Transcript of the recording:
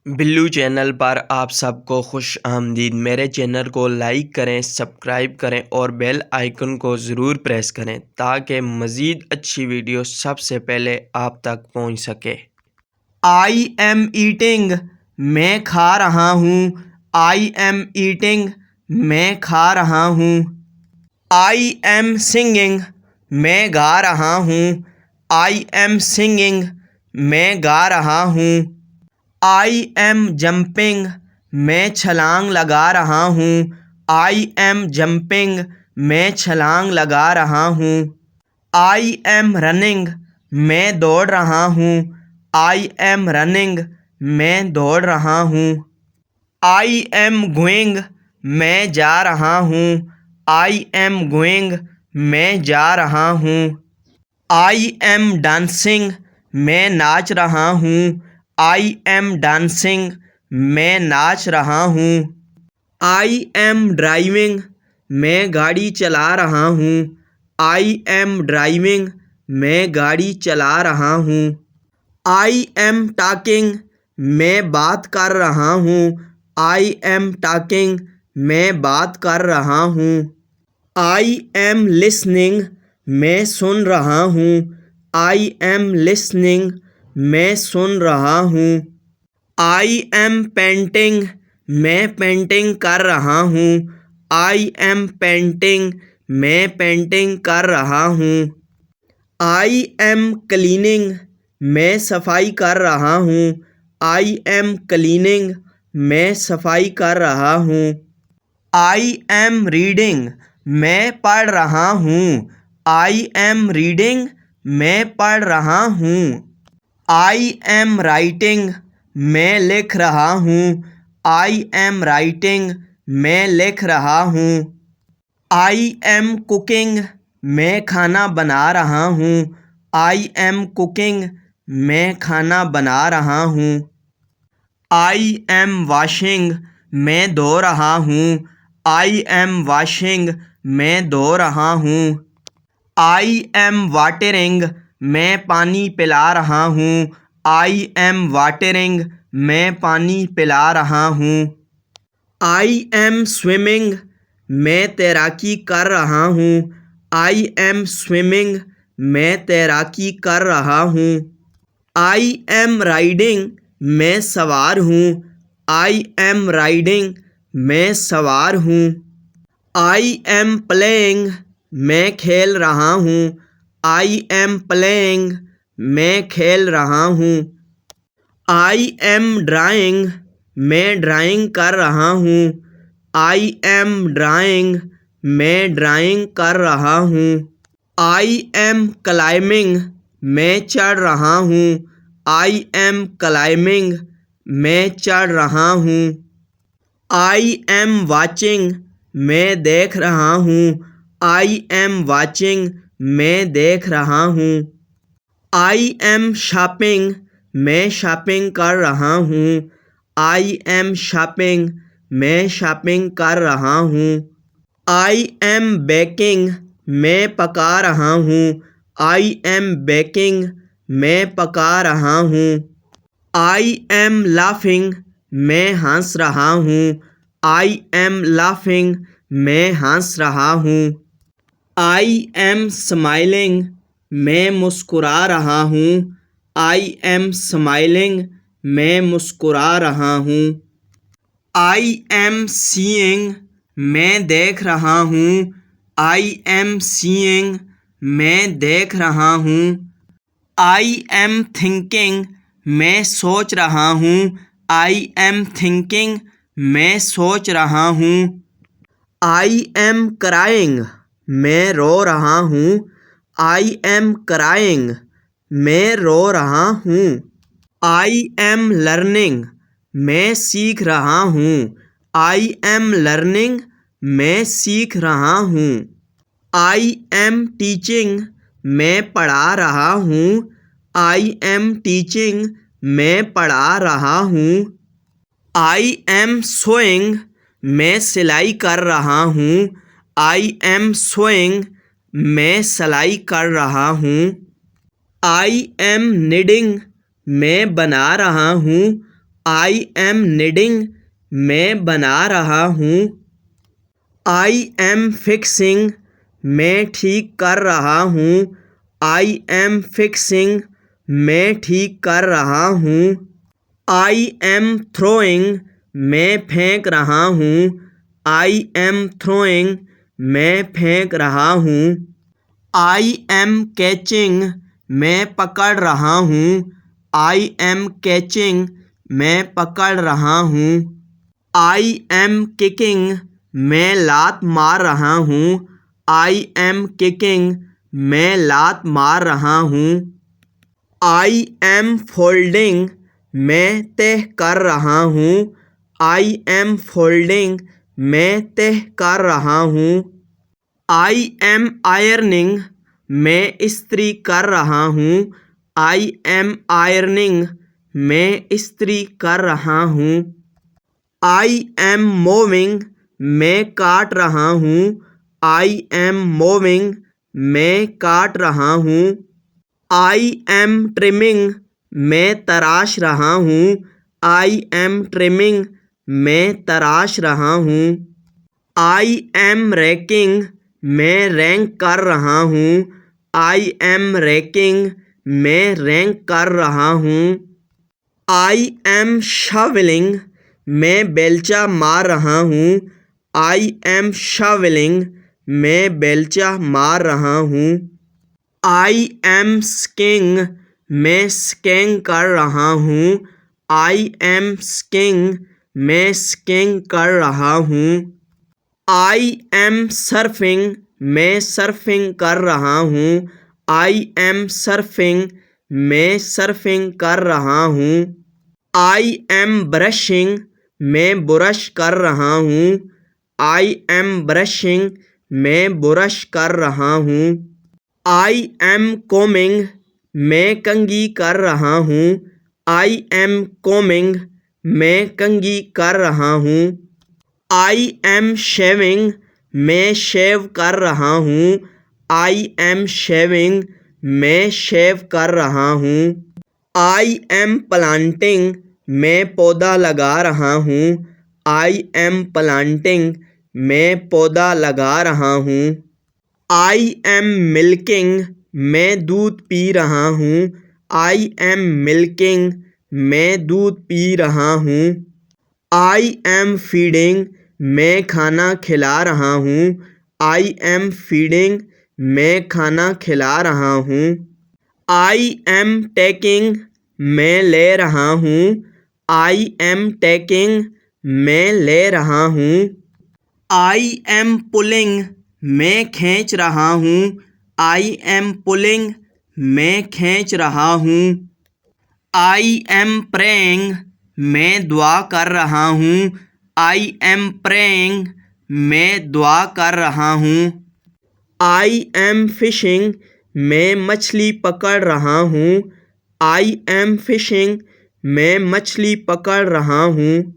Billu channel पर आप सबको खुश आमदीद। मेरे चैनल को लाइक करें, सब्सक्राइब करें और बेल आइकन को ज़रूर प्रेस करें ताकि मज़ीद अच्छी वीडियो सबसे पहले आप तक पहुंच सके। आई एम ईटिंग, मैं खा रहा हूँ। आई एम ईटिंग, मैं खा रहा हूँ। आई एम सिंगिंग, मैं गा रहा हूँ। आई एम सिंगिंग, मैं गा रहा हूँ। आई एम जंपिंग, मैं छलांग लगा रहा हूँ। आई एम जंपिंग, मैं छलांग लगा रहा हूँ। आई एम रनिंग, मैं दौड़ रहा हूँ। आई एम रनिंग, मैं दौड़ रहा हूँ। आई एम गोइंग, मैं जा रहा हूँ। आई एम गोइंग, मैं जा रहा हूँ। आई एम डांसिंग, मैं नाच रहा हूँ। आई एम डांसिंग, मैं नाच रहा हूँ। आई एम ड्राइविंग, मैं गाड़ी चला रहा हूँ। आई एम ड्राइविंग, मैं गाड़ी चला रहा हूँ। आई एम टॉकिंग, मैं बात कर रहा हूँ। आई एम टॉकिंग, मैं बात कर रहा हूँ। आई एम लिसनिंग, मैं सुन रहा हूँ। आई एम लिसनिंग, मैं सुन रहा हूँ। आई एम पेंटिंग, मैं पेंटिंग कर रहा हूँ। आई एम पेंटिंग, मैं पेंटिंग कर रहा हूँ। आई एम क्लीनिंग, मैं सफाई कर रहा हूँ। आई एम क्लीनिंग, मैं सफाई कर रहा हूँ। आई एम रीडिंग, मैं पढ़ रहा हूँ। आई एम रीडिंग, मैं पढ़ रहा हूँ। आई एम राइटिंग, मैं लिख रहा हूँ। आई एम राइटिंग, मैं लिख रहा हूँ। आई एम कुकिंग, मैं खाना बना रहा हूँ। आई एम कुकिंग, मैं खाना बना रहा हूँ। आई एम वॉशिंग, मैं धो रहा हूँ। आई एम वॉशिंग, मैं धो रहा हूँ। आई एम वाटरिंग, मैं पानी पिला रहा हूँ। आई एम वाटरिंग, मैं पानी पिला रहा हूँ। आई एम स्विमिंग, मैं तैराकी कर रहा हूँ। आई एम स्विमिंग, मैं तैराकी कर रहा हूँ। आई एम राइडिंग, मैं सवार हूँ। आई एम राइडिंग, मैं सवार हूँ। आई एम प्लेइंग, मैं खेल रहा हूँ। आई एम प्लेइंग, मैं खेल रहा हूँ। आई एम ड्राइंग, मैं ड्राइंग कर रहा हूँ। आई एम ड्राइंग, मैं ड्राइंग कर रहा हूँ। आई एम क्लाइंबिंग, मैं चढ़ रहा हूँ। आई एम क्लाइंबिंग, मैं चढ़ रहा हूँ। आई एम वाचिंग, मैं देख रहा हूँ। आई एम वाचिंग, मैं देख रहा हूँ। आई एम शॉपिंग, मैं शॉपिंग कर रहा हूँ। आई एम शॉपिंग, मैं शॉपिंग कर रहा हूँ। आई एम बेकिंग, मैं पका रहा हूँ। आई एम बेकिंग, मैं पका रहा हूँ। आई एम लाफिंग, मैं हंस रहा हूँ। आई एम लाफिंग, मैं हंस रहा हूँ। आई एम स्माइलिंग, मैं मुस्कुरा रहा हूँ। आई एम स्माइलिंग, मैं मुस्कुरा रहा हूँ। आई एम सीइंग, मैं देख रहा हूँ। आई एम सीइंग, मैं देख रहा हूँ। आई एम थिंकिंग, मैं सोच रहा हूँ। आई एम थिंकिंग, मैं सोच रहा हूँ। आई एम क्राइंग, मैं रो रहा हूँ। आई एम क्राइंग, मैं रो रहा हूँ। आई एम लर्निंग, मैं सीख रहा हूँ। आई एम लर्निंग, मैं सीख रहा हूँ। आई एम टीचिंग, मैं पढ़ा रहा हूँ। आई एम टीचिंग, मैं पढ़ा रहा हूँ। आई एम सोइंग, मैं सिलाई कर रहा हूँ। आई एम सोइंग, मैं सिलाई कर रहा हूँ। आई एम निडिंग, मैं बना रहा हूँ। I am knitting, मैं बना रहा हूँ. I am fixing, मैं ठीक कर रहा हूँ. I am fixing, मैं ठीक कर रहा हूँ. I am throwing, मैं फेंक रहा हूँ. I am throwing, मैं फेंक रहा हूँ. I am catching, मैं पकड़ रहा हूँ. I am catching, मैं पकड़ रहा हूँ. I am kicking, मैं लात मार रहा हूँ. I am kicking, मैं लात मार रहा हूँ. I am folding, मैं तह कर रहा हूँ. I am folding, मैं तह कर रहा हूँ. I am ironing, मैं इस्त्री कर रहा हूँ. I am ironing, मैं इस्त्री कर रहा हूँ. I am mowing, मैं काट रहा हूँ. I am mowing, मैं काट रहा हूँ. I am trimming, मैं तराश रहा हूँ. I am trimming, मैं तराश रहा हूँ. I am raking, मैं रैंक कर रहा हूँ. I am raking, मैं रैंक कर रहा हूँ. I am shoveling, मैं बेलचा मार रहा हूँ. I am shoveling, मैं बेलचा मार रहा हूँ. I am skiing, मैं स्कीइंग कर रहा हूँ. I am skiing, मैं स्कीइंग कर रहा हूँ. I am surfing, मैं सर्फिंग कर रहा हूँ. I am surfing, मैं सर्फिंग कर रहा हूँ. I am brushing, मैं ब्रश कर रहा हूँ. I am brushing, मैं ब्रश कर रहा हूँ. I am combing, मैं कंघी कर रहा हूँ. I am combing, मैं कंघी कर रहा हूँ. I am shaving, मैं शेव कर रहा हूँ. I am shaving, मैं शेव कर रहा हूँ. I am planting, मैं पौधा लगा रहा हूँ. I am planting, मैं पौधा लगा रहा हूँ. I am milking, मैं दूध पी रहा हूँ. I am milking, मैं दूध पी रहा हूँ. I am feeding, मैं खाना खिला रहा हूँ. I am feeding, मैं खाना खिला रहा हूँ. I am taking, मैं ले रहा हूँ. I am taking, मैं ले रहा हूँ. I am pulling, मैं खींच रहा हूँ. I am pulling, मैं खींच रहा हूँ. I am praying, मैं दुआ कर रहा हूँ. I am praying, मैं दुआ कर रहा हूँ. I am fishing, मैं मछली पकड़ रहा हूँ. I am fishing, मैं मछली पकड़ रहा हूँ.